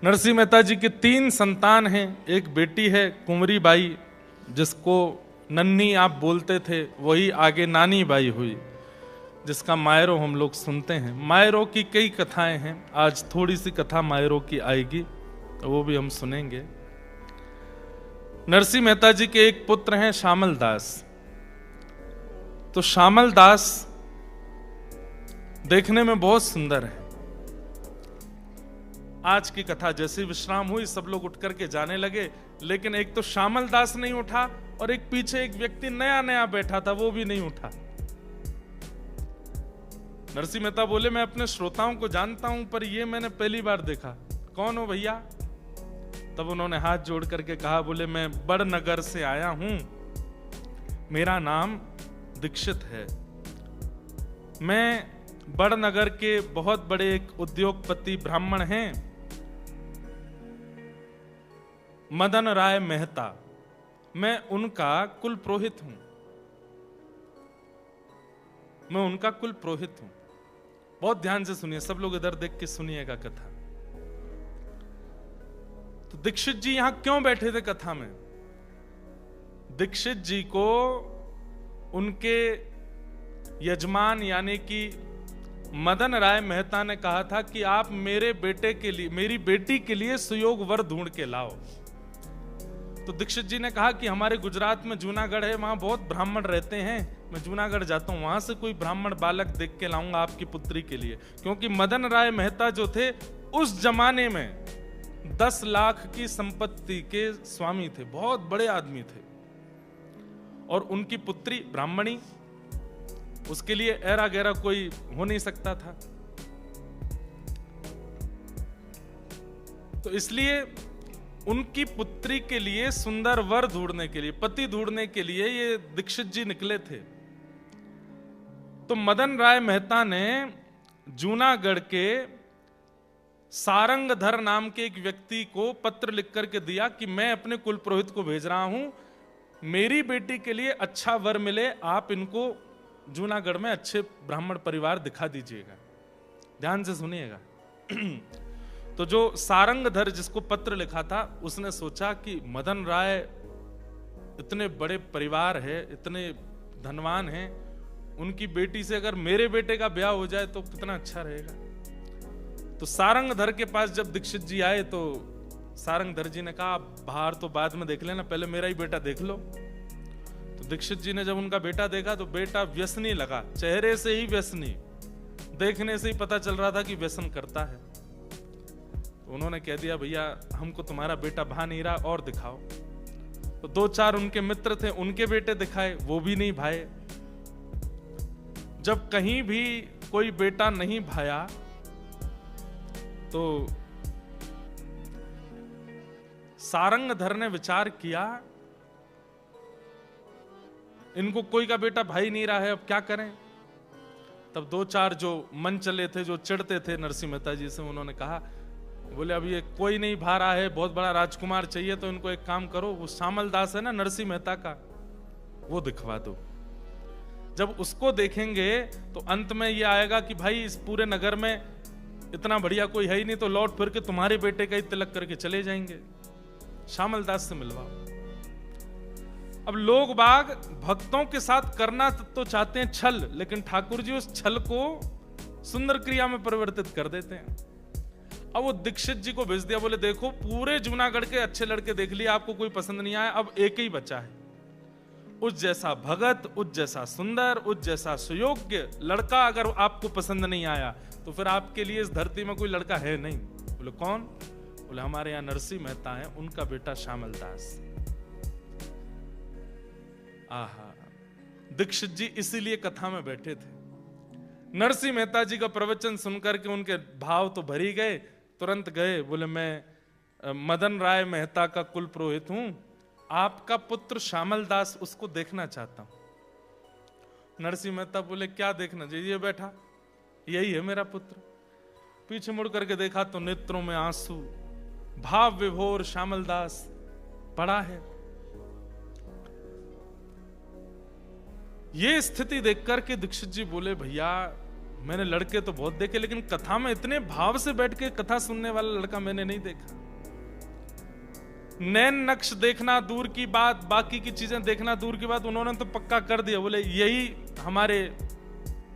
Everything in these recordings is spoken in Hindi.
नरसिंह मेहता जी के 3 संतान हैं। एक बेटी है कुंवरी बाई, जिसको नन्ही आप बोलते थे, वही आगे नानी बाई हुई, जिसका मायरो हम लोग सुनते हैं। मायरो की कई कथाएं हैं, आज थोड़ी सी कथा मायरो की आएगी तो वो भी हम सुनेंगे। नरसिंह मेहता जी के एक पुत्र हैं श्यामल दास। तो श्यामल दास देखने में बहुत सुंदर है। आज की कथा जैसी विश्राम हुई, सब लोग उठ करके जाने लगे, लेकिन एक तो श्यामल दास नहीं उठा और एक पीछे एक व्यक्ति नया नया बैठा था, वो भी नहीं उठा। नरसिंह मेहता बोले, मैं अपने श्रोताओं को जानता हूं, पर ये मैंने पहली बार देखा, कौन हो भैया? तब उन्होंने हाथ जोड़ करके कहा, बोले मैं बड़नगर से आया हूं, मेरा नाम दीक्षित है। मैं बड़नगर के बहुत बड़े एक उद्योगपति ब्राह्मण हैं, मदन राय मेहता, मैं उनका कुल पुरोहित हूं। मैं उनका कुल पुरोहित हूं। बहुत ध्यान से सुनिए, सब लोग इधर देख के सुनिएगा कथा। तो दीक्षित जी यहां क्यों बैठे थे कथा में? दीक्षित जी को उनके यजमान यानी कि मदन राय मेहता ने कहा था कि आप मेरे बेटे के लिए, मेरी बेटी के लिए सुयोग वर ढूंढ के लाओ। तो दीक्षित जी ने कहा कि हमारे गुजरात में जूनागढ़ है, वहां बहुत ब्राह्मण रहते हैं, मैं जूनागढ़ जाता हूं, वहां से कोई ब्राह्मण बालक देख के लाऊंगा आपकी पुत्री के लिए। क्योंकि मदन राय मेहता जो थे उस जमाने में 10 लाख की संपत्ति के स्वामी थे, बहुत बड़े आदमी थे, और उनकी पुत्री ब्राह्मणी, उसके लिए ऐरा गैरा कोई हो नहीं सकता था। तो इसलिए उनकी पुत्री के लिए सुंदर वर ढूंढने के लिए, पति ढूंढने के लिए ये दीक्षित जी निकले थे। तो मदन राय मेहता ने जूनागढ़ के सारंगधर नाम के एक व्यक्ति को पत्र लिख करके दिया कि मैं अपने कुल पुरोहित को भेज रहा हूं, मेरी बेटी के लिए अच्छा वर मिले, आप इनको जूनागढ़ में अच्छे ब्राह्मण परिवार दिखा दीजिएगा। ध्यान से सुनिएगा। तो जो सारंगधर जिसको पत्र लिखा था, उसने सोचा कि मदन राय इतने बड़े परिवार है, इतने धनवान हैं, उनकी बेटी से अगर मेरे बेटे का ब्याह हो जाए तो कितना अच्छा रहेगा। तो सारंगधर के पास जब दीक्षित जी आए तो सारंगधर जी ने कहा, बाहर तो बाद में देख लेना, पहले मेरा ही बेटा देख लो। तो दीक्षित जी ने जब उनका बेटा देखा तो बेटा व्यसनी लगा, चेहरे से ही व्यसनी, देखने से ही पता चल रहा था कि व्यसन करता है। तो उन्होंने कह दिया, भैया हमको तुम्हारा बेटा भा नहीं रहा, और दिखाओ। तो 2-4 उनके मित्र थे, उनके बेटे दिखाए, वो भी नहीं भाए। जब कहीं भी कोई बेटा नहीं भाया तो सारंगधर ने विचार किया, इनको कोई का बेटा भाई नहीं रहा है, अब क्या करें? तब 2-4 जो मन चले थे, जो चिढ़ते थे नरसिंह मेहता जी से, उन्होंने कहा, बोले अब ये कोई नहीं भा रहा है, बहुत बड़ा राजकुमार चाहिए, तो इनको एक काम करो, वो श्यामल दास है ना नरसिंह मेहता का, वो दिखवा दो। जब उसको देखेंगे तो अंत में ये आएगा कि भाई इस पूरे नगर में इतना बढ़िया कोई है ही नहीं, तो लौट फिर के तुम्हारे बेटे का ही तिलक करके चले जाएंगे। श्यामल दास से मिलवाओ। अब लोग बाग भक्तों के साथ करना तो चाहते हैं छल, लेकिन ठाकुर जी उस छल को सुंदर क्रिया में परिवर्तित कर देते हैं। अब वो दीक्षित जी को भेज दिया, बोले देखो पूरे जूनागढ़ के अच्छे लड़के देख लिए, आपको कोई पसंद नहीं आया, अब एक ही बचा है, उस जैसा भगत, उस जैसा सुंदर, उस जैसा सुयोग्य लड़का अगर आपको पसंद नहीं आया तो फिर आपके लिए इस धरती में कोई लड़का है नहीं। बोले कौन? बोले हमारे यहाँ नरसिंह मेहता है, उनका बेटा श्यामल दास। आहा, दीक्षित जी इसीलिए कथा में बैठे थे। नरसिंह मेहता जी का प्रवचन सुनकर के उनके भाव तो भरी गए, तुरंत गए, बोले मैं मदन राय मेहता का कुल पुरोहित हूं, आपका पुत्र श्यामल दास, उसको देखना चाहता हूं। नरसिंह मेहता बोले क्या देखना चाहिए? ये बैठा, यही है मेरा पुत्र। पीछे मुड़ करके देखा तो नेत्रों में आंसू, भाव विभोर श्यामल दास पड़ा है। ये स्थिति देख करके दीक्षित जी बोले, भैया मैंने लड़के तो बहुत देखे, लेकिन कथा में इतने भाव से बैठ के कथा सुनने वाला लड़का मैंने नहीं देखा। नैन नक्श देखना दूर की बात, बाकी की चीजें देखना दूर की बात, उन्होंने तो पक्का कर दिया, बोले यही हमारे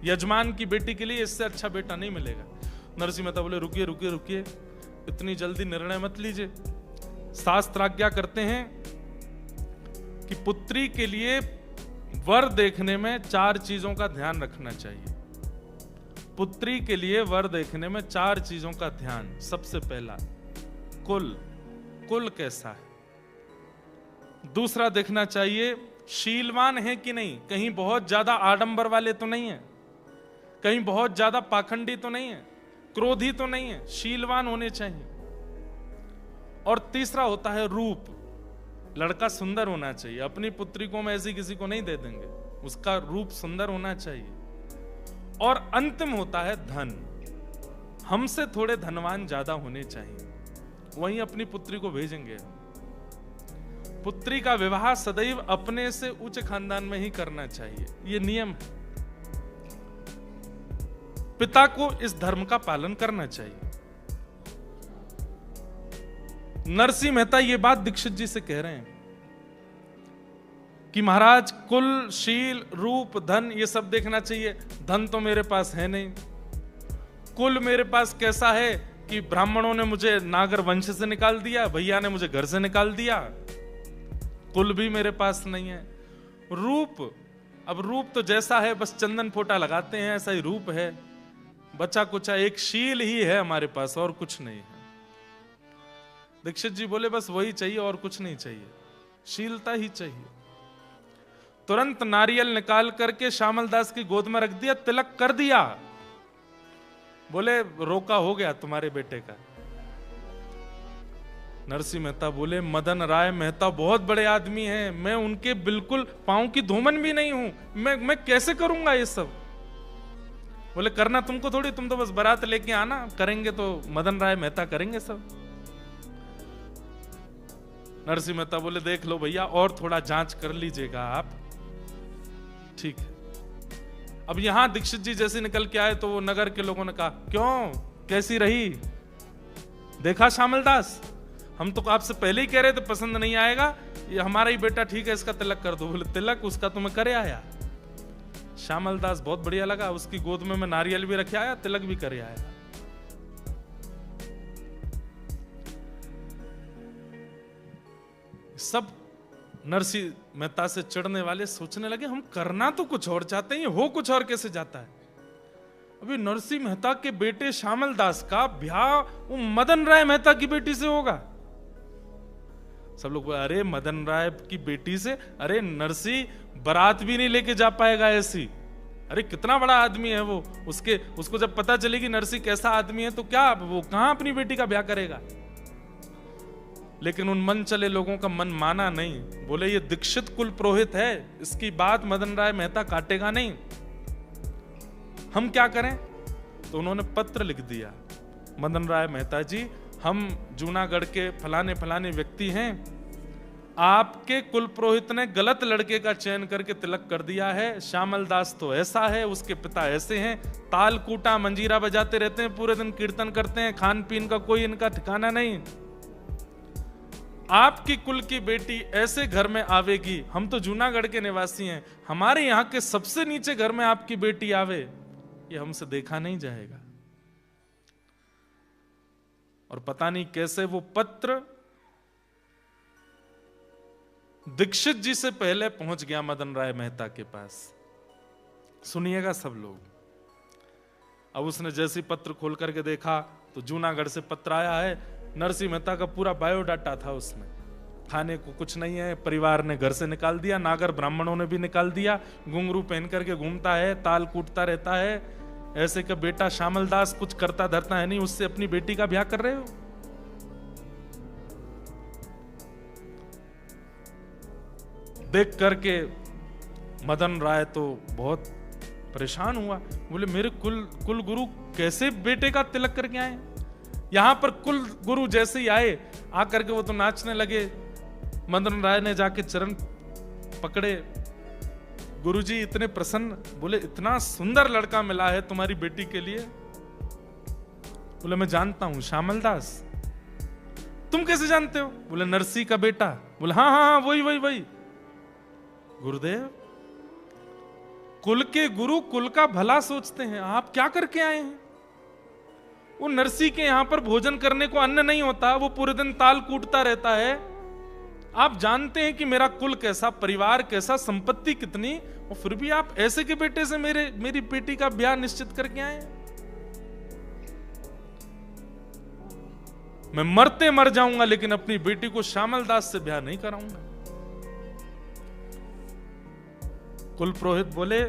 यजमान की बेटी के लिए, इससे अच्छा बेटा नहीं मिलेगा। नरसिंह मेहता बोले रुकिए रुकिए रुकिए, इतनी जल्दी निर्णय मत लीजिए। शास्त्र आज्ञा करते हैं कि पुत्री के लिए वर देखने में 4 चीजों का ध्यान रखना चाहिए। पुत्री के लिए वर देखने में 4 चीजों का ध्यान। सबसे पहला कुल कैसा है। दूसरा देखना चाहिए शीलवान है कि नहीं, कहीं बहुत ज्यादा आडंबर वाले तो नहीं है, कहीं बहुत ज्यादा पाखंडी तो नहीं है, क्रोधी तो नहीं है, शीलवान होने चाहिए। और तीसरा होता है रूप, लड़का सुंदर होना चाहिए। अपनी पुत्री को हम ऐसी किसी को नहीं दे देंगे, उसका रूप सुंदर होना चाहिए। और अंतिम होता है धन, हमसे थोड़े धनवान ज्यादा होने चाहिए, वहीं अपनी पुत्री को भेजेंगे। पुत्री का विवाह सदैव अपने से उच्च खानदान में ही करना चाहिए, यह नियम है। पिता को इस धर्म का पालन करना चाहिए। नरसिंह मेहता ये बात दीक्षित जी से कह रहे हैं कि महाराज कुल, शील, रूप, धन ये सब देखना चाहिए। धन तो मेरे पास है नहीं। कुल मेरे पास कैसा है कि ब्राह्मणों ने मुझे नागर वंश से निकाल दिया, भैया ने मुझे घर से निकाल दिया, कुल भी मेरे पास नहीं है। रूप, अब रूप तो जैसा है बस चंदन फोटा लगाते हैं ऐसा ही रूप है, बचा कुचा एक शील ही है हमारे पास, और कुछ नहीं है। दीक्षित जी बोले बस वही चाहिए और कुछ नहीं चाहिए, शीलता ही चाहिए। तुरंत नारियल निकाल करके श्यामल दास की गोद में रख दिया, तिलक कर दिया। बोले रोका हो गया तुम्हारे बेटे का। नरसिंह मेहता बोले मदन राय मेहता बहुत बड़े आदमी हैं, मैं उनके बिल्कुल पांव की धूमन भी नहीं हूं, मैं कैसे करूंगा ये सब। बोले करना तुमको थोड़ी, तुम तो बस बारात लेके आना, करेंगे तो मदन राय मेहता करेंगे सब। नरसिंह मेहता बोले देख लो भैया, और थोड़ा जांच कर लीजिएगा आप, ठीक है। अब यहां दीक्षित जी जैसे निकल के आए तो वो नगर के लोगों ने कहा क्यों, कैसी रही, देखा श्यामल दास, हम तो आपसे पहले ही कह रहे थे पसंद नहीं आएगा, ये हमारा ही बेटा ठीक है, इसका तिलक कर दो। बोले तिलक उसका तुम्हें करे आया। श्यामल दास बहुत बढ़िया लगा, उसकी गोद में मैं नारियल भी रखे आया, तिलक भी करे आया। सब नरसिंह मेहता से चिढ़ने वाले सोचने लगे हम करना तो कुछ और चाहते हैं, हो कुछ और कैसे जाता है। अभी नरसिंह मेहता के बेटे श्यामल दास का ब्याह वो मदन राय मेहता की बेटी से होगा। सब लोग बोले अरे मदन राय की बेटी से, अरे नरसिंह बारात भी नहीं लेके जा पाएगा ऐसी, अरे कितना बड़ा आदमी है वो, उसको जब पता चलेगी नरसिंह कैसा आदमी है तो क्या वो कहां अपनी बेटी का ब्याह करेगा। लेकिन उन मन चले लोगों का मन माना नहीं, बोले ये दीक्षित कुल पुरोहित है, इसकी बात मदन राय मेहता काटेगा नहीं, हम क्या करें। तो उन्होंने पत्र लिख दिया, मदन राय मेहता जी हम जूनागढ़ के फलाने फलाने व्यक्ति हैं, आपके कुल पुरोहित ने गलत लड़के का चयन करके तिलक कर दिया है, श्यामल दास तो ऐसा है, उसके पिता ऐसे हैं, ताल कूटा मंजीरा बजाते रहते हैं, पूरे दिन कीर्तन करते हैं, खान पीन का कोई इनका ठिकाना नहीं। आपकी कुल की बेटी ऐसे घर में आवेगी, हम तो जूनागढ़ के निवासी हैं, हमारे यहां के सबसे नीचे घर में आपकी बेटी आवे, ये हमसे देखा नहीं जाएगा। और पता नहीं कैसे वो पत्र दीक्षित जी से पहले पहुंच गया मदन राय मेहता के पास। सुनिएगा सब लोग। अब उसने जैसी पत्र खोल करके देखा तो जूनागढ़ से पत्र आया है, नरसिंह मेहता का पूरा बायोडाटा था उसमें, खाने को कुछ नहीं है, परिवार ने घर से निकाल दिया, नागर ब्राह्मणों ने भी निकाल दिया, घुंघरू पहन करके घूमता है, ताल कूटता रहता है, ऐसे का बेटा श्यामल दास कुछ करता धरता है नहीं, उससे अपनी बेटी का ब्याह कर रहे हो। देख करके मदन राय तो बहुत परेशान हुआ, बोले मेरे कुल गुरु कैसे बेटे का तिलक करके आए। यहां पर कुल गुरु जैसे ही आए, आकर के वो तो नाचने लगे। मदन राय ने जाके चरण पकड़े गुरुजी इतने प्रसन्न, बोले इतना सुंदर लड़का मिला है तुम्हारी बेटी के लिए। बोले मैं जानता हूं, श्यामल दास। तुम कैसे जानते हो? बोले नरसी का बेटा। बोले हाँ हाँ हाँ वही वही वही। गुरुदेव, कुल के गुरु कुल का भला सोचते हैं, आप क्या करके आए हैं? वो नरसी के यहां पर भोजन करने को अन्न नहीं होता, वो पूरे दिन ताल कूटता रहता है। आप जानते हैं कि मेरा कुल कैसा, परिवार कैसा, संपत्ति कितनी, और फिर भी आप ऐसे के बेटे से मेरी बेटी का ब्याह निश्चित करके आए। मैं मरते मर जाऊंगा लेकिन अपनी बेटी को श्यामल दास से ब्याह नहीं कराऊंगा। कुल पुरोहित बोले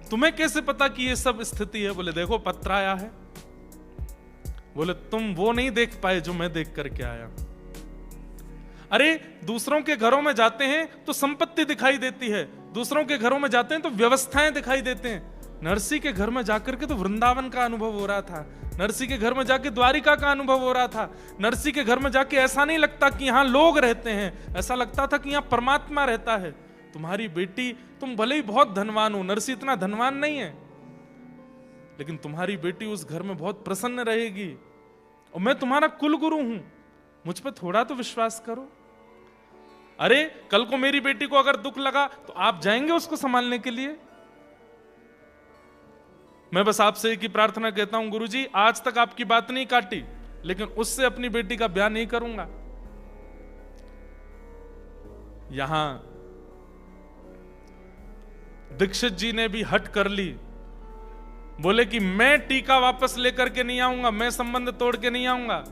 तुम्हें कैसे पता कि ये सब स्थिति है? बोले देखो पत्र आया है। बोले तुम वो नहीं देख पाए जो मैं देख करके आया। अरे दूसरों के घरों में जाते हैं तो संपत्ति दिखाई देती है, दूसरों के घरों में जाते हैं तो व्यवस्थाएं दिखाई देते हैं। नरसी के घर में जाकर के तो वृंदावन का अनुभव हो रहा था, नरसी के घर में जाके द्वारिका का अनुभव हो रहा था। नरसी के घर में जाके ऐसा नहीं लगता कि यहां लोग रहते हैं, ऐसा लगता था कि यहां परमात्मा रहता है। तुम्हारी बेटी, तुम भले ही बहुत धनवान हो, नरसी इतना धनवान नहीं है, लेकिन तुम्हारी बेटी उस घर में बहुत प्रसन्न रहेगी। और मैं तुम्हारा कुल गुरु हूं, मुझ पर थोड़ा तो विश्वास करो। अरे कल को मेरी बेटी को अगर दुख लगा तो आप जाएंगे उसको संभालने के लिए? मैं बस आपसे एक ही प्रार्थना कहता हूं, गुरुजी आज तक आपकी बात नहीं काटी, लेकिन उससे अपनी बेटी का ब्याह नहीं करूंगा। यहां दीक्षित जी ने भी हट कर ली, बोले कि मैं टीका वापस लेकर के नहीं आऊंगा, मैं संबंध तोड़ के नहीं आऊंगा।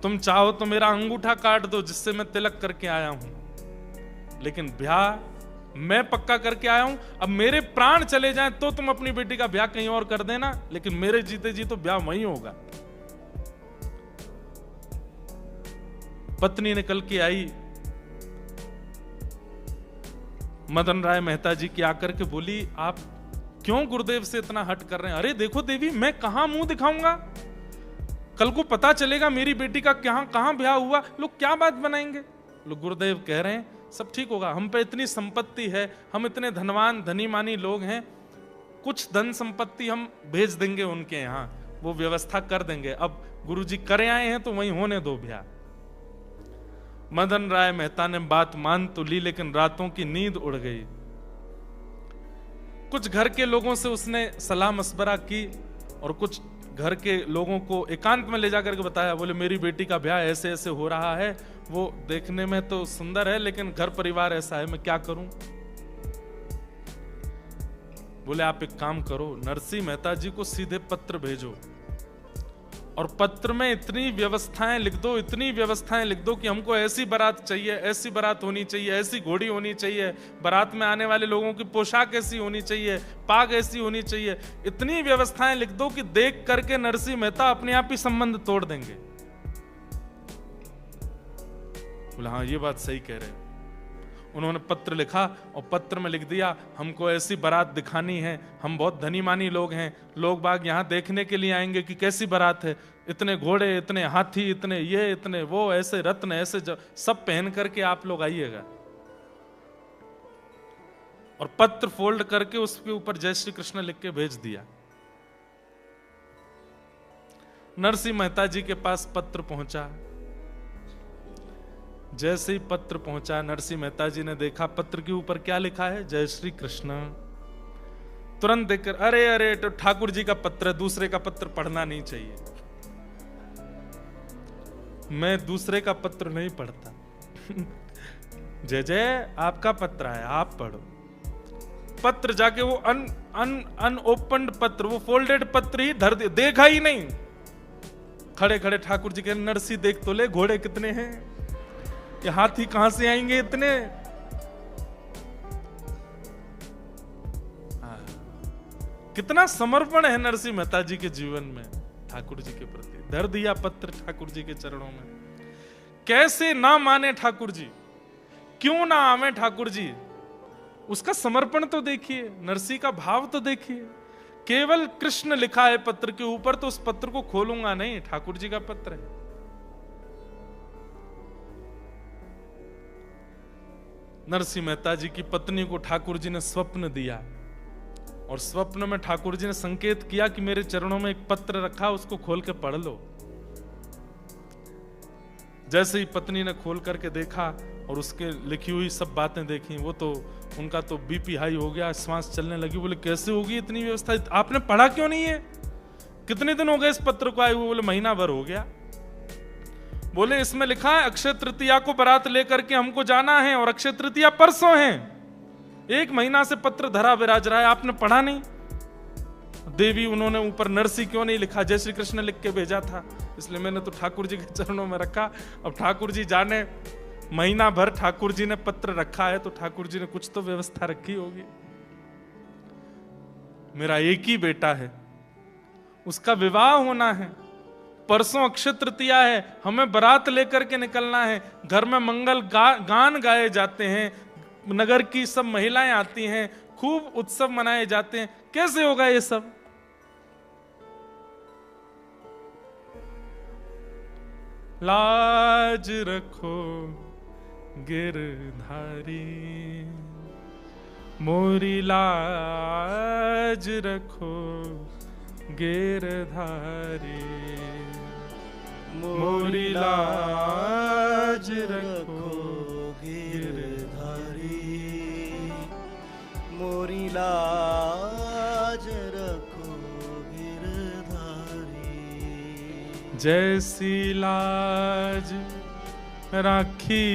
तुम चाहो तो मेरा अंगूठा काट दो जिससे मैं तिलक करके आया हूं, लेकिन ब्याह मैं पक्का करके आया हूं। अब मेरे प्राण चले जाएं तो तुम अपनी बेटी का ब्याह कहीं और कर देना, लेकिन मेरे जीते जी तो ब्याह वहीं होगा। पत्नी निकल के आई, मदन राय मेहता जी की आकर के बोली आप क्यों गुरुदेव से इतना हट कर रहे हैं? अरे देखो देवी, मैं कहां मुंह दिखाऊंगा, कल को पता चलेगा मेरी बेटी का कहां ब्याह हुआ, लोग क्या बात बनाएंगे। लोग गुरुदेव कह रहे हैं सब ठीक होगा, हम पे इतनी संपत्ति है, हम इतने धनवान धनी मानी लोग हैं, कुछ धन संपत्ति हम भेज देंगे उनके यहां, वो व्यवस्था कर देंगे। अब गुरुजी करे आए हैं तो वहीं होने दो ब्याह। मदन राय मेहता ने बात मान तो ली, लेकिन रातों की नींद उड़ गई। कुछ घर के लोगों से उसने सलाह मशवरा की और कुछ घर के लोगों को एकांत में ले जाकर के बताया। बोले मेरी बेटी का ब्याह ऐसे ऐसे हो रहा है, वो देखने में तो सुंदर है लेकिन घर परिवार ऐसा है, मैं क्या करूं? बोले आप एक काम करो, नरसी मेहता जी को सीधे पत्र भेजो और पत्र में इतनी व्यवस्थाएं लिख दो, इतनी व्यवस्थाएं लिख दो कि हमको ऐसी बारात चाहिए, ऐसी बारात होनी चाहिए, ऐसी घोड़ी होनी चाहिए, बारात में आने वाले लोगों की पोशाक ऐसी होनी चाहिए, पाग ऐसी होनी चाहिए। इतनी व्यवस्थाएं लिख दो कि देख करके नरसी मेहता अपने आप ही संबंध तोड़ देंगे। बोला हाँ ये बात सही कह रहे हैं। उन्होंने पत्र लिखा और पत्र में लिख दिया हमको ऐसी बारात दिखानी है, हम बहुत धनी मानी लोग हैं, लोग बाग यहाँ देखने के लिए आएंगे कि कैसी बारात है, इतने घोड़े, इतने हाथी, इतने ये, इतने वो, ऐसे रत्न, ऐसे सब पहन करके आप लोग आइएगा। और पत्र फोल्ड करके उसके ऊपर जय श्री कृष्ण लिख के भेज दिया। नरसिंह मेहता जी के पास पत्र पहुंचा। जैसे ही पत्र पहुंचा, नरसिंह मेहता जी ने देखा पत्र के ऊपर क्या लिखा है, जय श्री कृष्ण। तुरंत देखकर अरे अरे तो ठाकुर जी का पत्र है, दूसरे का पत्र पढ़ना नहीं चाहिए। मैं दूसरे का पत्र नहीं पढ़ता। जय जय आपका पत्र है, आप पढ़ो। पत्र जाके वो अनओपन्ड पत्र, वो फोल्डेड पत्र ही धर दे, देखा ही नहीं। खड़े खड़े ठाकुर जी के नरसी देख तो ले, घोड़े कितने हैं, ये हाथी कहां से आएंगे इतने। कितना समर्पण है नरसिंह मेहता जी के जीवन में ठाकुर जी के प्रति। धर दिया पत्र ठाकुर जी के चरणों में। कैसे ना माने ठाकुर जी, क्यों ना आवे ठाकुर जी। उसका समर्पण तो देखिए, नरसिंह का भाव तो देखिए। केवल कृष्ण लिखा है पत्र के ऊपर, तो उस पत्र को खोलूंगा नहीं, ठाकुर जी का पत्र है। नरसिंह मेहता जी की पत्नी को ठाकुर जी ने स्वप्न दिया, और स्वप्न में ठाकुर जी ने संकेत किया कि मेरे चरणों में एक पत्र रखा, उसको खोल के पढ़ लो। जैसे ही पत्नी ने खोल करके देखा और उसके लिखी हुई सब बातें देखी, वो तो उनका तो बीपी हाई हो गया, श्वास चलने लगी। बोले कैसे होगी इतनी व्यवस्था, आपने पढ़ा क्यों नहीं है? कितने दिन हो गए इस पत्र को आए हुए? बोले महीना भर हो गया। बोले इसमें लिखा है अक्षय तृतीया को बारात लेकर के हमको जाना है, और अक्षय तृतीया परसों है। 1 महीना से पत्र धरा विराज रहा है, आपने पढ़ा नहीं? देवी उन्होंने ऊपर नरसी क्यों नहीं लिखा, जय श्री कृष्ण लिख के भेजा था, इसलिए मैंने तो ठाकुर जी के चरणों में रखा। अब ठाकुर जी जाने, महीना भर ठाकुर जी ने पत्र रखा है तो ठाकुर जी ने कुछ तो व्यवस्था रखी होगी। मेरा एक ही बेटा है, उसका विवाह होना है, परसों अक्षय तृतीया है, हमें बारात लेकर के निकलना है, घर में मंगल गान गाए जाते हैं, नगर की सब महिलाएं आती हैं, खूब उत्सव मनाए जाते हैं, कैसे होगा ये सब? लाज रखो गिरधारी, मोरी लाज रखो गिरधारी, मोरी लाज रखो गिरधारी, मोरी लाज रखो गिरधारी। जैसी लाज राखी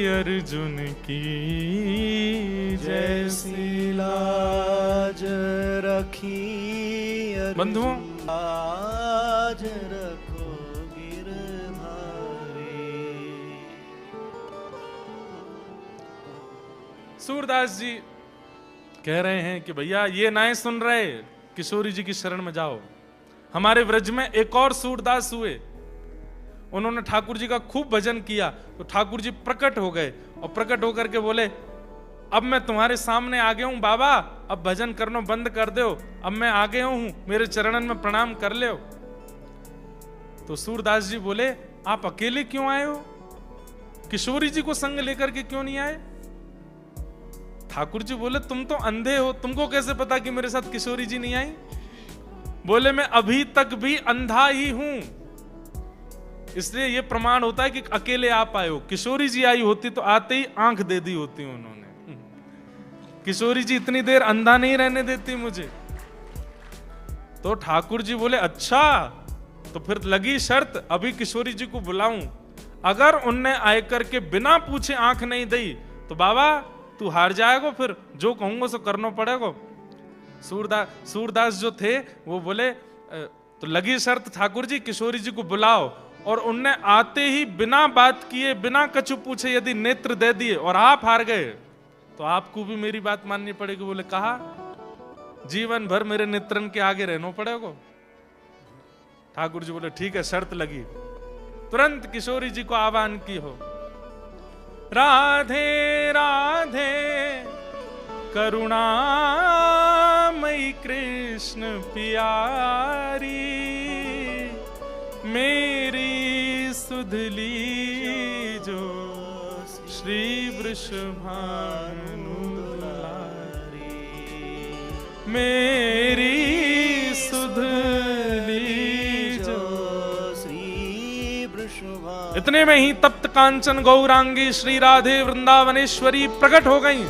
अर्जुन की, जैसी लाज रखी बंधुओं, लाज रखो गिरधारी। सूरदास जी कह रहे हैं कि भैया ये नाए सुन रहे, किशोरी जी की शरण में जाओ। हमारे व्रज में एक और सूरदास हुए, उन्होंने ठाकुर जी का खूब भजन किया, तो ठाकुर जी प्रकट हो गए और प्रकट होकर के बोले अब मैं तुम्हारे सामने आ गया हूं बाबा, अब भजन करना बंद कर दो, अब मैं आ गया हूं, मेरे चरणन में प्रणाम कर ले। तो सूरदास जी बोले आप अकेले क्यों आए हो, किशोरी जी को संग लेकर के क्यों नहीं आए? ठाकुर जी बोले तुम तो अंधे हो, तुमको कैसे पता कि मेरे साथ किशोरी जी नहीं आई? बोले मैं अभी तक भी अंधा ही हूं, इसलिए यह प्रमाण होता है कि अकेले आप आए हो। किशोरी जी आई होती तो आते ही आंख दे दी होती उन्होंने। किशोरी जी इतनी देर अंधा नहीं रहने देती मुझे। तो ठाकुर जी बोले अच्छा, तो फिर लगी शर्त, अभी किशोरी जी को बुलाऊं, अगर उनने आकर के बिना पूछे आंख नहीं दी तो बाबा तू हार जाएगा, फिर जो कहूंगा सो करना पड़ेगा। सूरदास जो थे वो बोले तो लगी शर्त ठाकुर जी किशोरी जी को बुलाओ, और उनने आते ही बिना बात किए बिना कछु पूछे यदि नेत्र दे दिए और आप हार गए तो आपको भी मेरी बात माननी पड़ेगी। बोले कहा जीवन भर मेरे नेत्रन के आगे रहना पड़ेगा। ठाकुर जी बोले ठीक है, शर्त लगी। तुरंत किशोरी जी को आह्वान की हो, राधे राधे करुणामयी कृष्ण प्यारी, मेरी सुधली जो श्री वृषभानु दुलारी, मेरी सुधली जो श्री वृषभानु। इतने में ही तप्त कांचन गौरांगी श्री राधे वृंदावनेश्वरी प्रकट हो गई,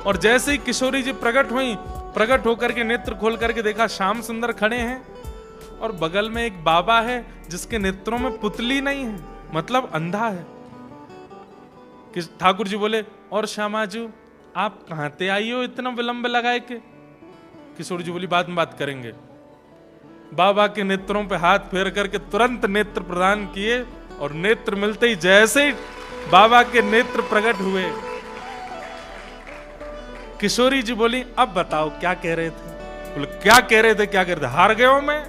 और जैसे ही किशोरी जी प्रकट हुई, प्रकट होकर के नेत्र खोल करके देखा श्याम सुंदर खड़े हैं, और बगल में एक बाबा है जिसके नेत्रों में पुतली नहीं है, मतलब अंधा है। ठाकुर जी बोले और श्यामाजू आप कहां ते आई हो इतना विलंब लगाए के? किशोर जी बोली बाद में बात करेंगे। बाबा के नेत्रों पे हाथ फेर करके तुरंत नेत्र प्रदान किए, और नेत्र मिलते ही जैसे ही बाबा के नेत्र प्रकट हुए, किशोरी जी बोली अब बताओ क्या कह रहे थे? बोले क्या कह रहे थे, क्या कह रहे थे? हार गए हो मैं?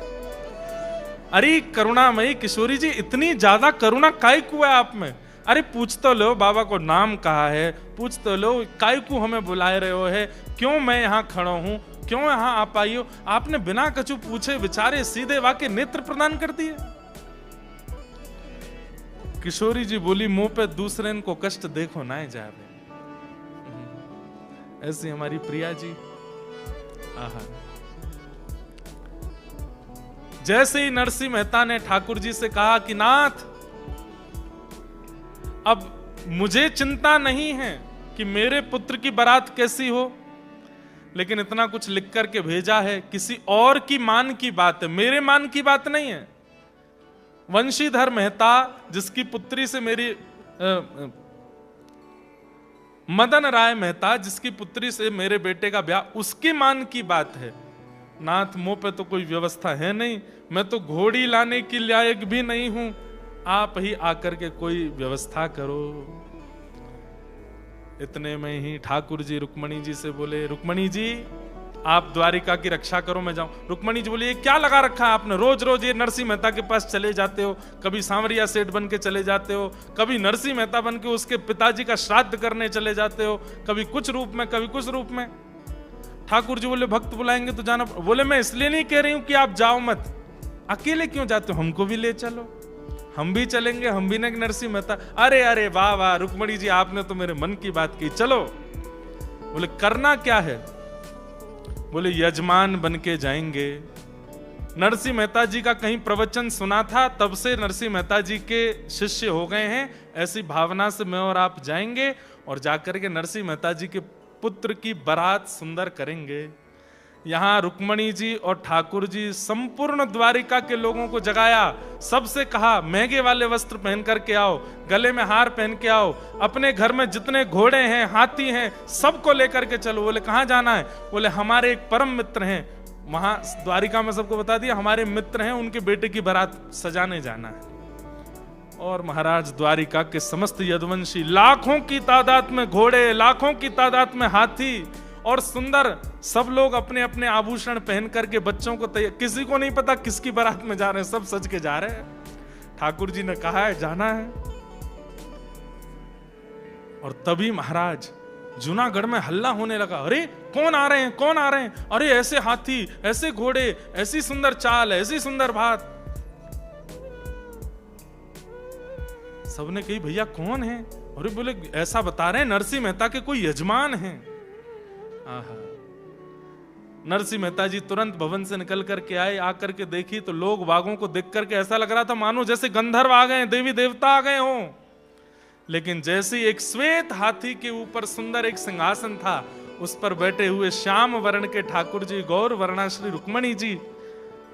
अरे करुणामयी किशोरी जी, इतनी ज्यादा करुणा काय को है आप में? अरे पूछ तो लो बाबा को नाम कहा है, पूछ तो लो काय को हमें बुलाए रहे हो है, क्यों मैं यहाँ खड़ा हूं, क्यों यहाँ आप आई हो? आपने बिना कछु पूछे विचारे सीधे वाके नेत्र प्रदान कर दिए। किशोरी जी बोली मुंह पे दूसरे को कष्ट देखो ना जावे, ऐसी हमारी प्रिया जी। आहा। जैसे ही नरसिंह मेहता ने ठाकुर जी से कहा कि नाथ, अब मुझे चिंता नहीं है कि मेरे पुत्र की बारात कैसी हो, लेकिन इतना कुछ लिख करके भेजा है, किसी और की मान की बात है, मेरे मान की बात नहीं है। वंशीधर मेहता जिसकी पुत्री से मेरी मदन राय मेहता जिसकी पुत्री से मेरे बेटे का ब्याह, उसके मान की बात है। नाथ, मुंह पे तो कोई व्यवस्था है नहीं, मैं तो घोड़ी लाने के लायक भी नहीं हूं, आप ही आकर के कोई व्यवस्था करो। इतने में ही ठाकुर जी रुक्मणी जी से बोले, रुक्मणी जी आप द्वारिका की रक्षा करो, मैं जाऊं। रुक्मणी जी बोली, ये क्या लगा रखा है आपने, रोज रोज ये नरसिंह मेहता के पास चले जाते हो, कभी सांवरिया सेठ बन के चले जाते हो, कभी नरसिंह मेहता बन के उसके पिताजी का श्राद्ध करने चले जाते हो, कभी कुछ रूप में कभी कुछ रूप में। ठाकुर जी बोले, भक्त बुलाएंगे तो जाना। बोले, मैं इसलिए नहीं कह रही हूं कि आप जाओ मत, अकेले क्यों जाते हो, हमको भी ले चलो, हम भी चलेंगे, हम भी नहीं नरसिंह मेहता। अरे अरे वाह वाह रुक्मणी जी, आपने तो मेरे मन की बात की, चलो। बोले, करना क्या है? बोले, यजमान बन के जाएंगे। नरसिंह मेहता जी का कहीं प्रवचन सुना था, तब से नरसिंह मेहता जी के शिष्य हो गए हैं। ऐसी भावना से मैं और आप जाएंगे और जाकर के नरसिंह मेहता जी के पुत्र की बारात सुंदर करेंगे। यहां रुक्मणी जी और ठाकुर जी संपूर्ण द्वारिका के लोगों को जगाया, सबसे कहा महंगे वाले वस्त्र पहन करके आओ, गले में हार पहन के आओ, अपने घर में जितने घोड़े हैं हाथी हैं सबको लेकर के चलो। बोले, कहां जाना है? बोले, हमारे एक परम मित्र हैं, वहां द्वारिका में सबको बता दिया, हमारे मित्र हैं, उनके बेटे की बारात सजाने जाना है। और महाराज द्वारिका के समस्त यदुवंशी, लाखों की तादाद में घोड़े, लाखों की तादाद में हाथी और सुंदर, सब लोग अपने अपने आभूषण पहन करके बच्चों को तैयार, किसी को नहीं पता किसकी बारात में जा रहे हैं, सब सज के जा रहे हैं। ठाकुर जी ने कहा है जाना है। और तभी महाराज जूनागढ़ में हल्ला होने लगा, अरे कौन आ रहे हैं, कौन आ रहे हैं, अरे ऐसे हाथी, ऐसे घोड़े, ऐसी सुंदर चाल, ऐसी सुंदर बात। सबने कही, भैया कौन है? अरे बोले, ऐसा बता रहे हैं नरसिंह मेहता के कोई यजमान हैं। आहा। नरसिंह मेहता जी तुरंत भवन से निकल करके आए, आकर के देखी तो लोग बागों को देख करके ऐसा लग रहा था मानो जैसे गंधर्व आ गए, देवी देवता आ गए हों। लेकिन जैसे एक श्वेत हाथी के ऊपर सुंदर एक सिंहासन था, उस पर बैठे हुए श्याम वर्ण के ठाकुर जी, गौर वर्णा श्री रुक्मणी जी,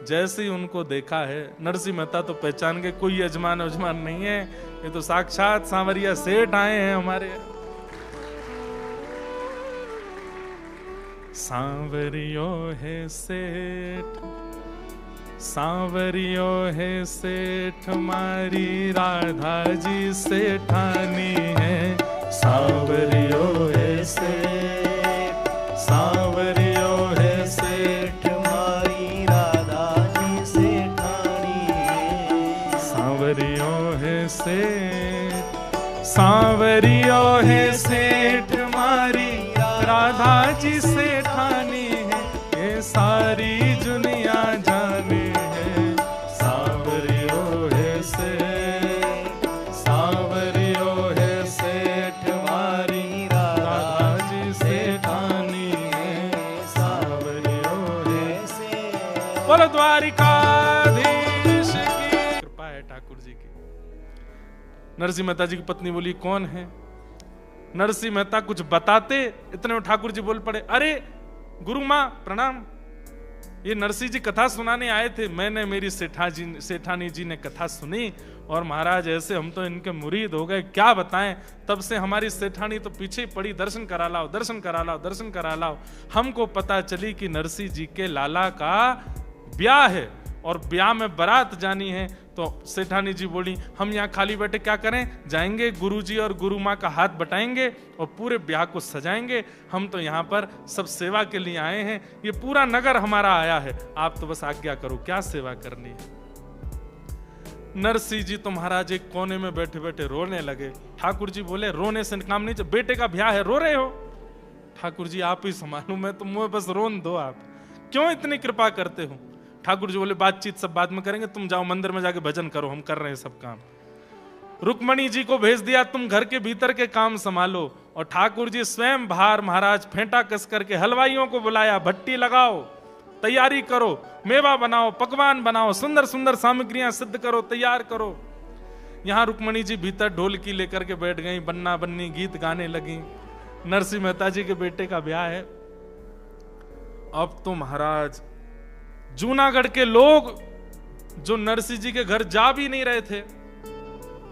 जैसे ही उनको देखा है नरसिंह मेहता तो पहचान के कोई यजमान उजमान नहीं है, ये तो साक्षात सांवरिया सेठ आए हैं हमारे। सांवरियो है सेठ, सांवरियो है सेठ, मारी राधा जी सेठानी है। सांवरियो है सेठ, सांवरियो है सेठ, मारी राधा जी सेठानी है। सांवरियो है सेठ, सांवरियो है सेठ, मारी राधा जी सेठानी है, ये सारी दुनिया जाने है। सांवरियो है सेठ, सांवरियो है सेठ, मारी राधा जी सेठानी है। सांवरियो है सेठ। बोलो द्वारिकाधीश की कृपा है ठाकुर जी की। नरसिंह मेहता जी की पत्नी बोली, कौन है? नरसिंह मेहता कुछ बताते, इतने में ठाकुर जी बोल पड़े, अरे गुरु मां प्रणाम, ये नरसिंह जी कथा सुनाने आए थे, मैंने मेरी सेठानी जी ने कथा सुनी और महाराज ऐसे हम तो इनके मुरीद हो गए, क्या बताएं, तब से हमारी सेठानी तो पीछे पड़ी, दर्शन करा लाओ, दर्शन करा लाओ, दर्शन करा लाओ। हमको पता चली कि नरसिंह जी के लाला का ब्याह है और ब्याह में बारात जानी है। तो सेठानी जी बोली, हम यहाँ खाली बैठे क्या करें, जाएंगे गुरुजी और गुरु माँ का हाथ बटाएंगे और पूरे ब्याह को सजाएंगे। हम तो यहाँ पर सब सेवा के लिए आए हैं, ये पूरा नगर हमारा आया है, आप तो बस आज्ञा करो क्या सेवा करनी है। नरसिंह जी तो महाराज एक कोने में बैठे बैठे रोने लगे। ठाकुर जी बोले, रोने से काम नहीं, बेटे का ब्याह है, रो रहे हो? ठाकुर जी आप ही संभालो, मैं तो मुझे बस रोन दो, आप क्यों इतनी कृपा करते हो? ठाकुर जी बोले, बातचीत सब बाद में करेंगे, तुम जाओ मंदिर में जाके भजन करो, हम कर रहे हैं सब काम। रुक्मणी जी को भेज दिया, तुम घर के भीतर के काम संभालो। और ठाकुर जी स्वयं बाहर महाराज फेंटा कस करके हलवाइयों को बुलाया, भट्टी लगाओ, तैयारी करो, मेवा बनाओ, पकवान बनाओ, सुंदर सुंदर सामग्रियां सिद्ध करो, तैयार करो। यहां रुक्मणी जी भीतर ढोलकी लेकर के बैठ गई, बन्ना बन्नी गीत गाने लगी। नरसिंह मेहता जी के बेटे का ब्याह है। अब तो महाराज जूनागढ़ के लोग जो नरसिंह जी के घर जा भी नहीं रहे थे,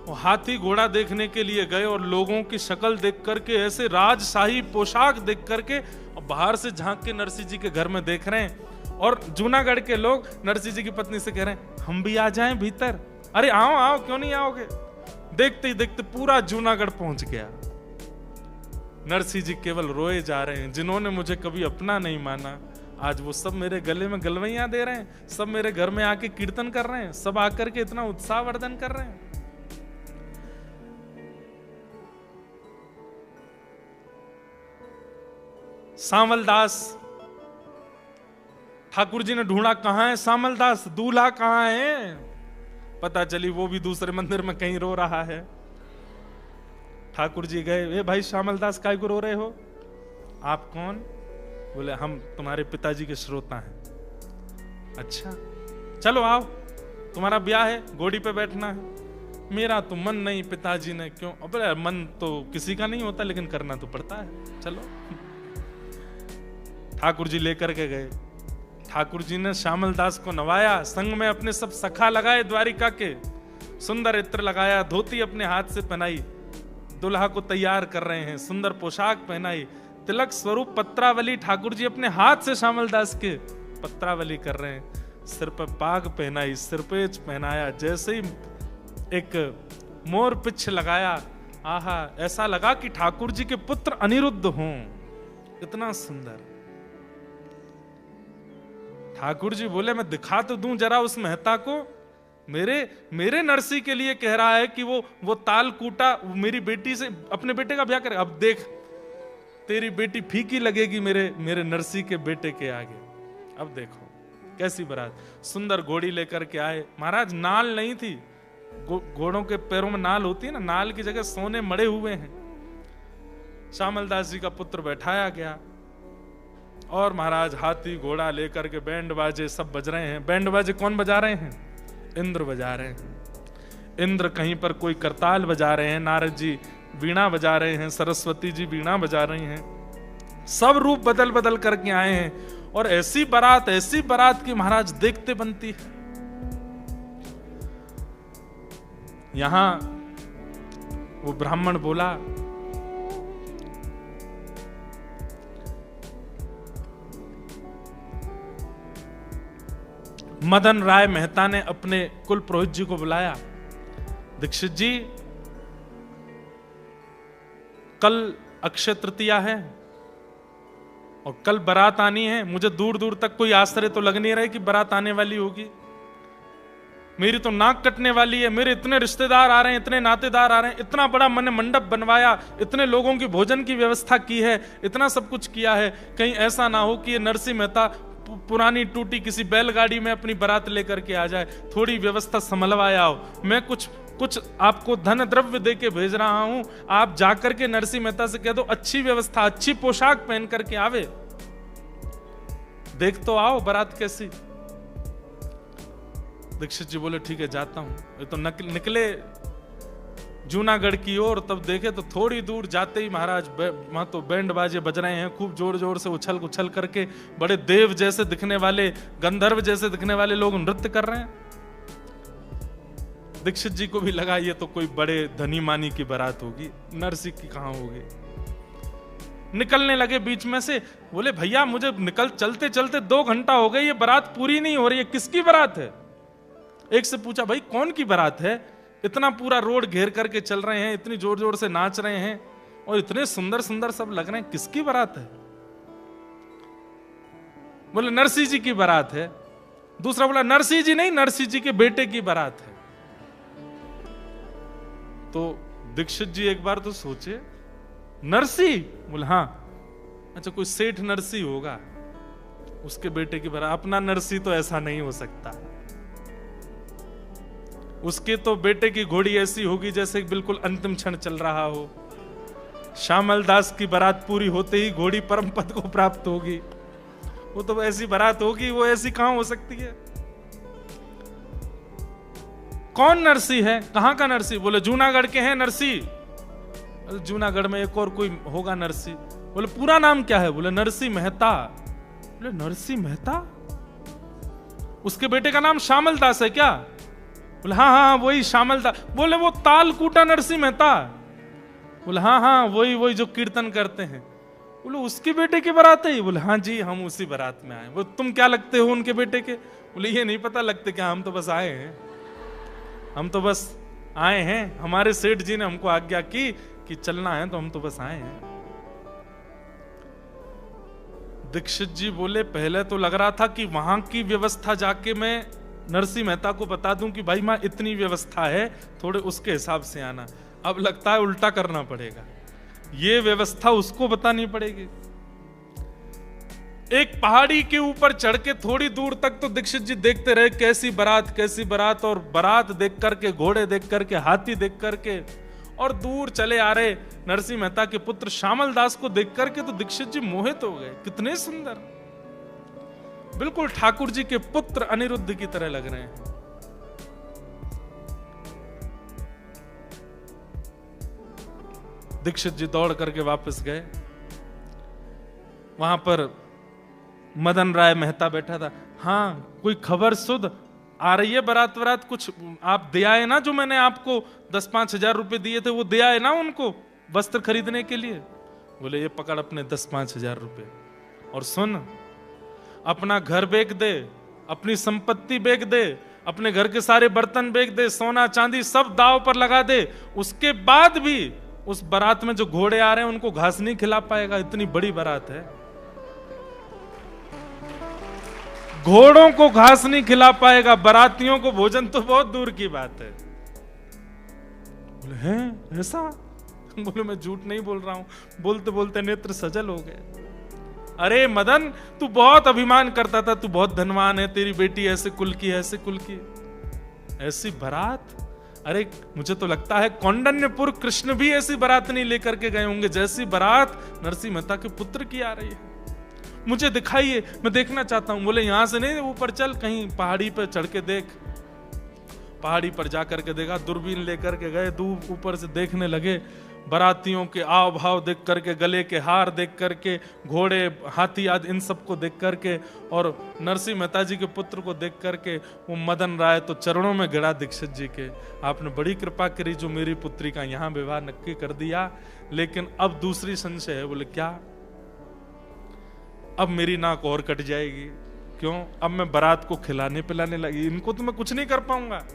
वो हाथी घोड़ा देखने के लिए गए और लोगों की शक्ल देख करके, ऐसे राजशाही पोशाक देख करके और बाहर से झांक के नरसिंह जी के घर में देख रहे हैं। और जूनागढ़ के लोग नरसिंह जी की पत्नी से कह रहे हैं, हम भी आ जाएं भीतर। अरे आओ आओ, क्यों नहीं आओगे। देखते ही देखते पूरा जूनागढ़ पहुंच गया। नरसिंह जी केवल रोए जा रहे हैं। जिन्होंने मुझे कभी अपना नहीं माना, आज वो सब मेरे गले में गलवैयां दे रहे हैं, सब मेरे घर में आके कीर्तन कर रहे हैं, सब आकर के इतना उत्साहवर्धन कर रहे हैं। सामलदास, ठाकुर जी ने ढूंढा, कहां है सामलदास, दूल्हा कहां है। पता चली वो भी दूसरे मंदिर में कहीं रो रहा है। ठाकुर जी गए, ए भाई श्यामलदास काय को रो रहे हो, आप कौन। बोले हम तुम्हारे पिताजी के श्रोता हैं। अच्छा चलो आओ, तुम्हारा ब्याह है, घोड़ी पे बैठना है। मेरा तो मन नहीं, पिताजी ने क्यों। अबे मन तो किसी का नहीं होता, लेकिन करना तो पड़ता है, चलो। ठाकुर जी लेकर के गए। ठाकुर जी ने श्यामलदास को नवाया, संग में अपने सब सखा लगाए द्वारिका के, सुंदर इत्र लगाया, धोती अपने हाथ से पहनाई, दुल्हा को तैयार कर रहे हैं, सुंदर पोशाक पहनाई, तिलक स्वरूप पत्रावली ठाकुर जी अपने हाथ से श्यामलदास के पत्रावली कर रहे हैं, सिर पर पाग पहनाई, सिरपेच पहनाया, जैसे ही एक मोर पिछ लगाया, आहा ऐसा लगा कि ठाकुर जी के पुत्र अनिरुद्ध हों, इतना सुंदर। ठाकुर जी बोले मैं दिखा तो दूं जरा उस मेहता को, मेरे नरसी के लिए कह रहा है कि वो ताल कूटा, मेरी बेटी से अपने बेटे का ब्याह करे। अब देख तेरी बेटी फीकी लगेगी मेरे नरसी के बेटे के आगे। अब देखो कैसी बारात, सुंदर घोड़ी लेकर के आए। महाराज नाल नहीं थी, घोड़ों के पैरों में नाल होती है ना, नाल की जगह सोने मड़े हुए हैं। श्यामलदास जी का पुत्र बैठाया गया और महाराज हाथी घोड़ा लेकर के बैंड बाजे सब बज रहे हैं। बैंड बाजे कौन बजा रहे हैं, इंद्र बजा रहे हैं। इंद्र कहीं पर कोई करताल बजा रहे हैं, नारद जी वीणा बजा रहे हैं, सरस्वती जी वीणा बजा रही हैं। सब रूप बदल बदल करके आए हैं और ऐसी बारात की महाराज देखते बनती है। यहां वो ब्राह्मण बोला, मदन राय मेहता ने अपने कुल पुरोहित जी को बुलाया, दीक्षित जी कल अक्षय तृतीया है और कल बारात आनी है, मुझे दूर दूर तक कोई आश्चर्य तो लग नहीं रहा है कि बारात आने वाली होगी। मेरी तो नाक कटने वाली है, मेरे इतने रिश्तेदार आ रहे हैं, इतने नातेदार आ रहे हैं, इतना बड़ा मैंने मंडप बनवाया, इतने लोगों की भोजन की व्यवस्था की है, इतना सब कुछ किया है, कहीं ऐसा ना हो कि ये नरसिंह मेहता पुरानी टूटी किसी बैलगाड़ी में अपनी बारात लेकर के आ जाए। थोड़ी व्यवस्था संभलवाया हो, मैं कुछ आपको धन द्रव्य दे के भेज रहा हूं, आप जाकर के नरसिंह मेहता से कह दो अच्छी व्यवस्था, अच्छी पोशाक पहन करके आवे, देख तो आओ बारात कैसी। दीक्षित जी बोले ठीक है जाता हूं। ये तो निकले जूनागढ़ की ओर, तब देखे तो थोड़ी दूर जाते ही महाराज वहां तो बैंड बाजे बज रहे हैं, खूब जोर जोर से उछल उछल करके बड़े देव जैसे दिखने वाले, गंधर्व जैसे दिखने वाले लोग नृत्य कर रहे हैं। दीक्षित जी को भी लगा ये तो कोई बड़े धनी मानी की बारात होगी, नरसिंह की कहां होगी। निकलने लगे बीच में से, बोले भैया मुझे चलते चलते 2 घंटा हो गए, ये बारात पूरी नहीं हो रही है, किसकी बारात है। एक से पूछा भाई कौन की बारात है, इतना पूरा रोड घेर करके चल रहे हैं, इतनी जोर जोर से नाच रहे हैं और इतने सुंदर सुंदर सब लग रहे हैं, किसकी बारात है। बोले नरसिंह जी की बारात है। दूसरा बोला नरसिंह जी नहीं, नरसिंह जी के बेटे की बारात है। तो दीक्षित जी एक बार तो सोचे, नरसिंह, बोले हाँ, अच्छा कोई सेठ नरसिंह होगा, उसके बेटे की बारात, अपना नरसिंह तो ऐसा नहीं हो सकता, उसके तो बेटे की घोड़ी ऐसी होगी जैसे बिल्कुल अंतिम क्षण चल रहा हो। श्यामल दास की बारात पूरी होते ही घोड़ी परम पद को प्राप्त होगी। वो तो ऐसी बारात होगी, वो ऐसी कहां हो सकती है? कौन नरसी है? कहां का नरसी? बोले जूनागढ़ के हैं नरसी। जूनागढ़ में एक और कोई होगा नरसी। बोले पूरा नाम क्या है? बोले नरसी मेहता। बोले नरसी मेहता? उसके बेटे का नाम श्यामल दास है क्या? बोले हाँ हाँ वही श्यामल दास। बोले वो तालकूटा नरसी मेहता? बोले हाँ हाँ वही वही जो कीर्तन करते हैं। बोले उसके बेटे की बारात है? बोले हाँ जी हम उसी बारात में आए। वो तुम क्या लगते हो उनके बेटे के? बोले ये नहीं पता लगते क्या, हम तो बस आए हैं, हम तो बस आए हैं, हमारे सेठ जी ने हमको आज्ञा की कि चलना है तो हम तो बस आए हैं। दीक्षित जी बोले पहले तो लग रहा था कि वहां की व्यवस्था जाके मैं नरसी मेहता को बता दूं कि भाई मां इतनी व्यवस्था है, थोड़े उसके हिसाब से आना। अब लगता है उल्टा करना पड़ेगा, ये व्यवस्था उसको बतानी पड़ेगी। एक पहाड़ी के ऊपर चढ़ के थोड़ी दूर तक तो दीक्षित जी देखते रहे कैसी बारात कैसी बारात, और बारात देख करके, घोड़े देख करके, हाथी देख करके, और दूर चले आ रहे नरसी मेहता के पुत्र श्यामल दास को देख करके तो दीक्षित जी मोहित हो गए। कितने सुंदर, बिल्कुल ठाकुर जी के पुत्र अनिरुद्ध की तरह लग रहे हैं। दीक्षित जी दौड़ करके वापस गए। वहां पर मदन राय मेहता बैठा था। हाँ कोई खबर सुध आ रही है? बारात वरात कुछ आप दे आए ना, जो मैंने आपको 10-5 हजार रुपए दिए थे वो दे आए ना उनको वस्त्र खरीदने के लिए? बोले ये पकड़ अपने 10-5 हजार रुपए, और सुन अपना घर बेच दे, अपनी संपत्ति बेच दे, अपने घर के सारे बर्तन बेच दे, सोना चांदी सब दाव पर लगा दे। उसके बाद भी उस बारात में जो घोड़े आ रहे हैं उनको घास नहीं खिला पाएगा, इतनी बड़ी बारात है। घोड़ों को घास नहीं खिला पाएगा, बारातियों को भोजन तो बहुत दूर की बात है। बोले हैं ऐसा? बोले मैं झूठ नहीं बोल रहा हूं। बोलते बोलते नेत्र सजल हो गए। अरे मदन तू बहुत अभिमान करता था, तू बहुत धनवान है, तेरी बेटी ऐसे कुल की ऐसे कुल की, ऐसी बारात? अरे मुझे तो लगता है कौंडन्यपुर कृष्ण भी ऐसी बारात नहीं लेकर के गए होंगे जैसी बारात नरसी मेहता के पुत्र की आ रही है। मुझे दिखाइए, मैं देखना चाहता हूं। बोले यहां से नहीं, ऊपर चल, कहीं पहाड़ी पर चढ़ के देख। पहाड़ी पर जाकर के देखा, दूरबीन लेकर के गए, दूर ऊपर से देखने लगे। बारातियों के आव भाव देख करके, गले के हार देख करके, घोड़े हाथी आदि इन सबको देख करके, और नरसी मेहता जी के पुत्र को देख करके वो मदन राय तो चरणों में गिरा दीक्षित जी के। आपने बड़ी कृपा करी जो मेरी पुत्री का यहाँ विवाह नक्की कर दिया, लेकिन अब दूसरी संशय है। बोले क्या? अब मेरी नाक और कट जाएगी। क्यों? अब मैं बारात को खिलाने पिलाने लगी, इनको तो मैं कुछ नहीं कर पाऊंगा,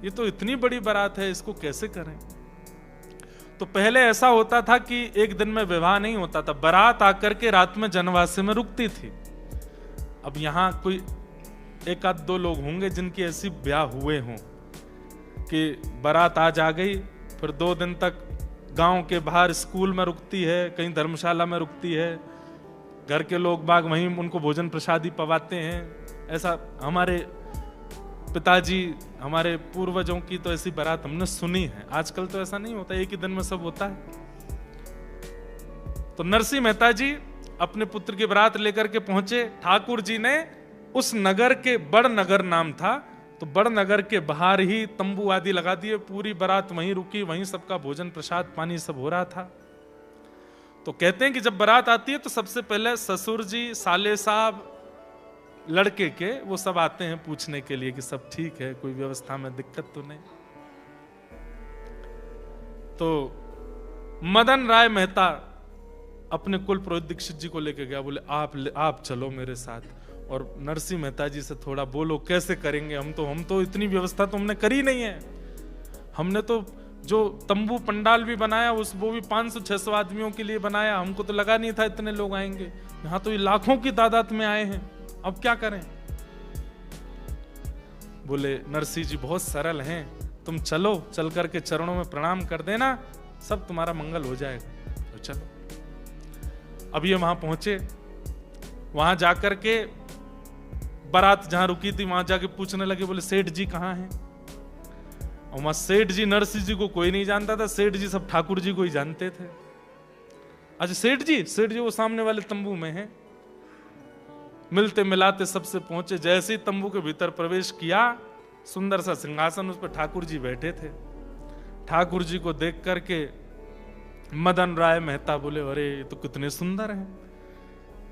ये तो इतनी बड़ी बारात है, इसको कैसे करें? तो पहले ऐसा होता था कि एक दिन में विवाह नहीं होता था, बारात आकर के रात में जनवासे में रुकती थी। अब यहां कोई 1-2 लोग होंगे जिनकी ऐसी ब्याह हुए हों कि बारात आज आ गई, फिर 2 दिन तक गांव के बाहर स्कूल में रुकती है, कहीं धर्मशाला में रुकती है, घर के लोग बाग वहीं उनको भोजन प्रसादी पवाते हैं। ऐसा हमारे पिताजी, हमारे पूर्वजों की तो ऐसी बारात हमने सुनी है। आजकल तो ऐसा नहीं होता, एक ही दिन में सब होता है। तो नरसी मेहता जी अपने पुत्र की बारात लेकर के पहुंचे। ठाकुर जी ने उस नगर के, बड़ नगर नाम था, तो बड़ नगर के बाहर ही तंबू आदि लगा दिए। पूरी बारात वहीं रुकी, वहीं सबका भोजन प्रसाद पानी सब हो रहा था। तो कहते हैं कि जब बारात आती है तो सबसे पहले ससुर जी, साले साहब, लड़के के, वो सब आते हैं पूछने के लिए कि सब ठीक है, कोई व्यवस्था में दिक्कत तो नहीं। तो मदन राय मेहता अपने कुल पुरोहित दीक्षित जी को लेके गया। बोले आप चलो मेरे साथ, और नरसी मेहता जी से थोड़ा बोलो कैसे करेंगे, हम तो इतनी व्यवस्था तो हमने करी नहीं है। हमने तो जो तंबू पंडाल भी बनाया वो भी 500-600 आदमियों के लिए बनाया, हमको तो लगा नहीं था इतने लोग आएंगे। यहाँ तो ये लाखों की तादाद में आए हैं, अब क्या करें? बोले नरसी जी बहुत सरल हैं, तुम चलो, चल करके चरणों में प्रणाम कर देना, सब तुम्हारा मंगल हो जाएगा। तो चलो। अब ये वहां पहुंचे, वहां जाकर के बारात जहां रुकी थी वहां जाके पूछने लगे, बोले सेठ जी कहाँ हैं? और वहां सेठ जी, नरसी जी को कोई नहीं जानता था, सेठ जी सब ठाकुर जी को ही जानते थे। अच्छा सेठ जी वो सामने वाले तंबू में हैं। मिलते मिलाते सबसे पहुंचे। जैसे ही तंबू के भीतर प्रवेश किया, सुंदर सा सिंहासन, उस पर ठाकुर जी बैठे थे। ठाकुर जी को देख करके मदन राय मेहता बोले, अरे ये तो कितने सुंदर हैं।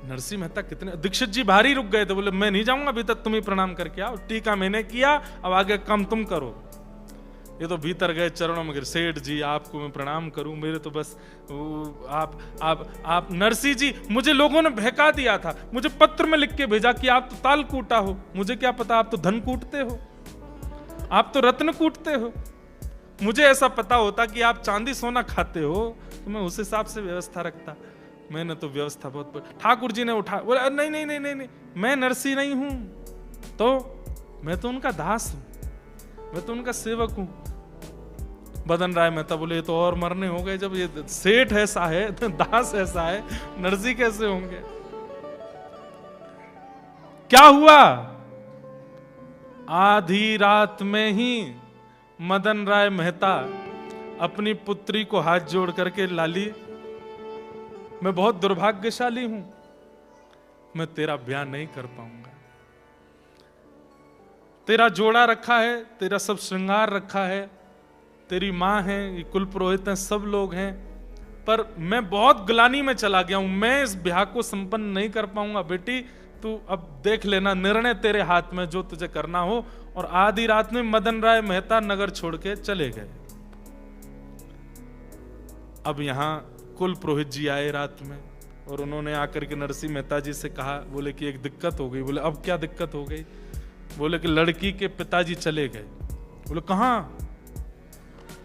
नरसिंह मेहता कितने, दीक्षित जी भारी रुक गए थे, बोले मैं नहीं जाऊंगा, अभी तक तुम ही प्रणाम करके आओ। टीका मैंने किया, अब आगे काम तुम करो। ये तो भीतर गए, चरणों में गिर, सेठ जी आपको मैं प्रणाम करूं, मेरे तो बस आप नरसिंह जी, मुझे लोगों ने बहका दिया था, मुझे पत्र में लिख के भेजा कि आप तो ताल कूटा हो। मुझे क्या पता आप तो धन कूटते हो, आप तो रत्न कूटते हो। मुझे ऐसा पता होता कि आप चांदी सोना खाते हो तो मैं उस हिसाब से व्यवस्था रखता। मैंने तो व्यवस्था बहुत। ठाकुर जी ने उठा, बोला नहीं नहीं नहीं नहीं, मैं नरसिंह नहीं हूं, तो मैं तो उनका दास हूं, मैं तो उनका सेवक हूं। मदन राय मेहता बोले, ये तो और मरने हो गए, जब ये सेठ ऐसा है तो दास ऐसा है, नरसिंह कैसे होंगे। क्या हुआ, आधी रात में ही मदन राय मेहता अपनी पुत्री को हाथ जोड़ करके, लाली मैं बहुत दुर्भाग्यशाली हूं, मैं तेरा ब्याह नहीं कर पाऊंगा। तेरा जोड़ा रखा है, तेरा सब श्रृंगार रखा है, तेरी मां है, ये कुल पुरोहित हैं, सब लोग हैं, पर मैं बहुत ग्लानि में चला गया हूं, मैं इस ब्याह को संपन्न नहीं कर पाऊंगा। बेटी तू अब देख लेना, निर्णय तेरे हाथ में, जो तुझे करना हो। और आधी रात में मदन राय मेहता नगर छोड़ के चले गए। अब यहां कुल पुरोहित जी आए रात में, और उन्होंने आकर के नरसिंह मेहता जी से कहा, बोले कि एक दिक्कत हो गई। बोले अब क्या दिक्कत हो गई। बोले कि लड़की के पिताजी चले गए। बोले कहां।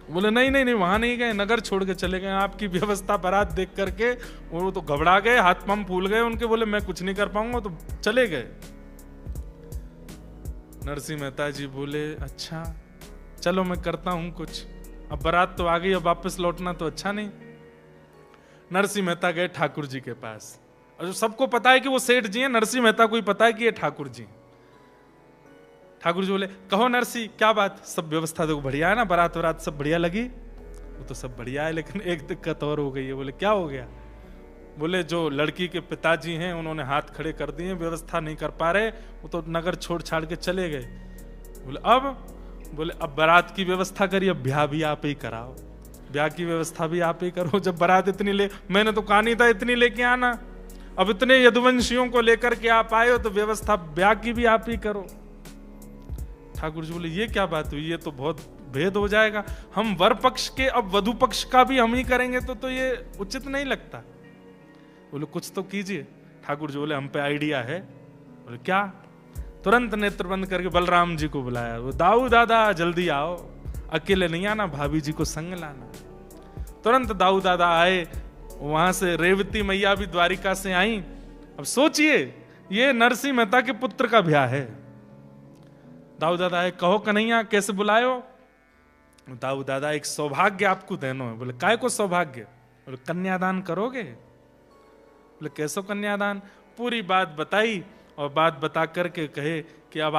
बोले नहीं नहीं नहीं, वहां नहीं गए, नगर छोड़ के चले गए। आपकी व्यवस्था बारात देख करके वो तो घबरा गए, हाथ पांव फूल गए उनके, बोले मैं कुछ नहीं कर पाऊंगा, तो चले गए। नरसिंह मेहता जी बोले अच्छा चलो मैं करता हूं कुछ, अब बारात तो आ गई, अब वापस लौटना तो अच्छा नहीं। नरसिंह मेहता गए ठाकुर जी के पास, और सबको पता है कि वो सेठ जी हैं, नरसिंह मेहता को ही पता है कि ये ठाकुर जी। ठाकुर जी बोले, कहो नरसिंह क्या बात, सब व्यवस्था देखो बढ़िया है ना, बारात वरात सब बढ़िया लगी। वो तो सब बढ़िया है, लेकिन एक दिक्कत और हो गई है। बोले क्या हो गया। बोले जो लड़की के पिताजी हैं उन्होंने हाथ खड़े कर दिए, व्यवस्था नहीं कर पा रहे, वो तो नगर छोड़ छाड़ के चले गए। बोले अब। बोले अब बारात की व्यवस्था करिए, अब ब्याह भी आप ही कराओ, ब्याह की व्यवस्था भी आप ही करो। जब बारात इतनी मैंने तो कहा नहीं था इतनी लेके आना, अब इतने यदुवंशियों को लेकर के आप आए हो तो व्यवस्था ब्याह की भी आप ही करो। ठाकुर जी बोले ये क्या बात हुई, ये तो बहुत भेद हो जाएगा, हम वर पक्ष के अब वधु पक्ष का भी हम ही करेंगे तो ये उचित नहीं लगता। बोले कुछ तो कीजिए। ठाकुर जी बोले हम पे आइडिया है। बोले क्या। तुरंत नेत्र बंद करके बलराम जी को बुलाया, वो दाऊ दादा जल्दी आओ, अकेले नहीं आना, भाभी जी को संग लाना। तुरंत दाऊ दादा आए, वहां से रेवती मैया भी द्वारिका से आई। अब सोचिए ये नरसिंह मेहता के पुत्र का ब्याह है। दाऊ दादा आए, कहो कन्हैया कैसे बुलायो। दाऊ दादा एक सौभाग्य आपको देनो है। बोले काय को सौभाग्य। बोले कन्यादान करोगे। बोले कैसो कन्यादान। पूरी बात बताई, और बात बता करके कहे कि अब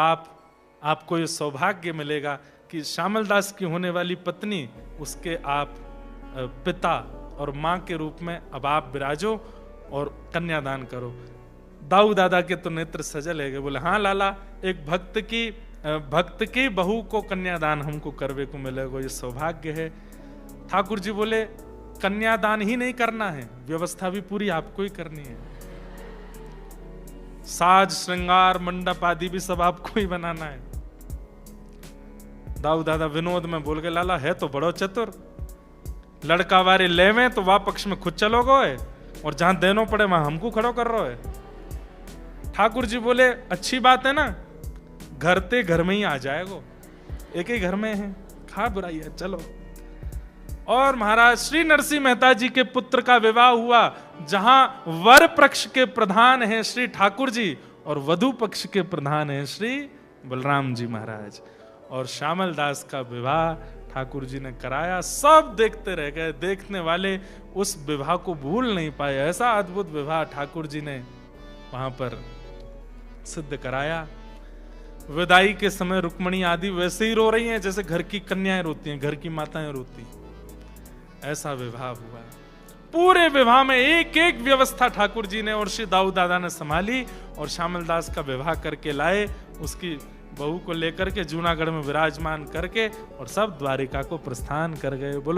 आपको ये सौभाग्य मिलेगा कि श्यामल दास की होने वाली पत्नी, उसके आप पिता और मां के रूप में अब आप विराजो और कन्यादान करो। दाऊ दादा के तो नेत्र सजल है। बोले हाँ लाला, एक भक्त की बहू को कन्यादान हमको करवे को मिलेगा, ये सौभाग्य है। ठाकुर जी बोले कन्यादान ही नहीं करना है, व्यवस्था भी पूरी आपको ही करनी है, साज श्रृंगार मंडप आदि भी सब आपको ही बनाना है। दाऊ दादा विनोद में बोल गए, लाला है तो बड़ो चतुर, लड़का वारे लेवे तो वह पक्ष में खुद चलोगे, और जहां देनो पड़े वहां हमको खड़ो कर रहे हो। ठाकुर जी बोले अच्छी बात है ना, घर ते घर में ही आ जाएगो, एक ही घर में है, खा बुराई है, चलो। और महाराज श्री नरसिंह मेहता जी के पुत्र का विवाह हुआ, जहां वर पक्ष के प्रधान हैं श्री ठाकुर जी और वधु पक्ष के प्रधान हैं श्री बलराम जी महाराज। और श्यामल दास का विवाह ठाकुर जी ने कराया, सब देखते रह गए, देखने वाले उस विवाह को भूल नहीं पाए। ऐसा अद्भुत विवाह ठाकुर जी ने वहां पर सिद्ध कराया। विदाई के समय रुक्मणी आदि वैसे ही रो रही हैं जैसे घर की कन्याएं रोती हैं, घर की माताएं रोती, ऐसा विवाह हुआ। पूरे विवाह में एक एक व्यवस्था ठाकुर जी ने और श्री दाऊ दादा ने संभाली और श्यामल दास का विवाह करके लाए, उसकी बहू को लेकर के जूनागढ़ में विराजमान करके और सब द्वारिका को प्रस्थान कर गए। बोलो